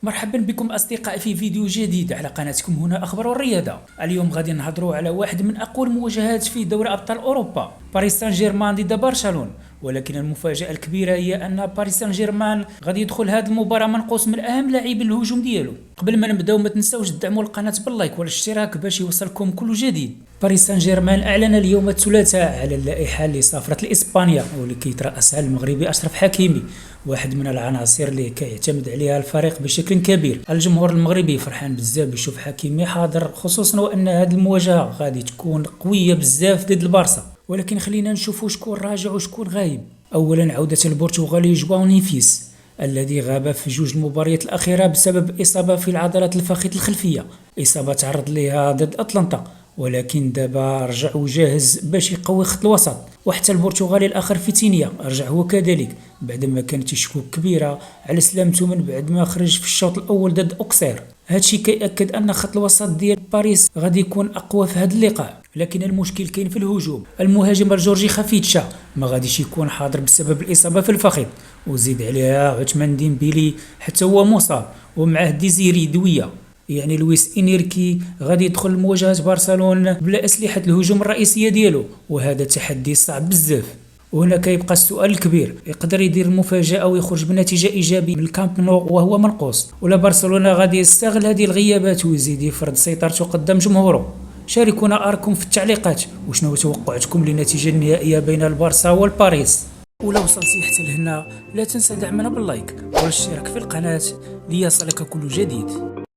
مرحبا بكم أصدقائي في فيديو جديد على قناتكم هنا أخبار الرياضة. اليوم غادي نهضروا على واحد من أقوى المواجهات في دوري أبطال أوروبا، باريس سان جيرمان ضد برشلونة. ولكن المفاجأة الكبيرة هي أن باريس سان جيرمان غادي يدخل هذه المباراة منقوص من أهم لاعبي الهجوم ديالو. قبل ما نبداو ما تنساوش تدعموا القناة باللايك والاشتراك باش يوصلكم كل جديد. باريس سان جيرمان أعلن اليوم الثلاثاء على اللائحة لسفرة لإسبانيا واللي كيترأسها المغربي أشرف حكيمي، واحد من العناصر اللي كيعتمد عليها الفريق بشكل كبير. الجمهور المغربي فرحان بزاف بيشوف حكيمي حاضر، خصوصا وان هذه المواجهه غادي تكون قويه بزاف ضد البارسا. ولكن خلينا نشوفوا شكون راجع وشكون غايب. اولا عوده البرتغالي جواو نيفيس الذي غاب في جوج المباريات الاخيره بسبب اصابه في العضلات الفخذ الخلفيه، اصابه تعرض لها ضد اتلانتا، ولكن دابا رجع وجاهز باش يقوي خط الوسط. وحتى البرتغالي الاخر فيتينيا رجع هو كذلك بعدما كانت شكوك كبيره على سلامته من بعد ما خرج في الشوط الاول ضد اوكسير. هادشي كيأكد ان خط الوسط ديال باريس غادي يكون اقوى في هذا اللقاء. لكن المشكل كاين في الهجوم. المهاجم الجورجي خافيتشا ما غاديش يكون حاضر بسبب الاصابه في الفخذ، وزيد عليها عثمان ديمبيلي حتى هو مصاب، ومعه ديزيري دويه. يعني لويس إنيركي غادي يدخل لمواجهة برشلونة بلا أسلحة الهجوم الرئيسية ديالو، وهذا تحدي صعب بزاف. وهنا كيبقى السؤال الكبير، يقدر يدير المفاجأة ويخرج بنتيجة إيجابية من الكامب نو وهو منقوص، ولا برشلونة غادي يستغل هذه الغيابات ويزيد يفرض سيطرته قدام جمهوره؟ شاركونا آراءكم في التعليقات، وشنو توقعاتكم للنتيجة النهائية بين البارسا والباريس. ولو وصلتي حتى لهنا لا تنسى دعمنا باللايك والاشتراك في القناة ليصلك كل جديد.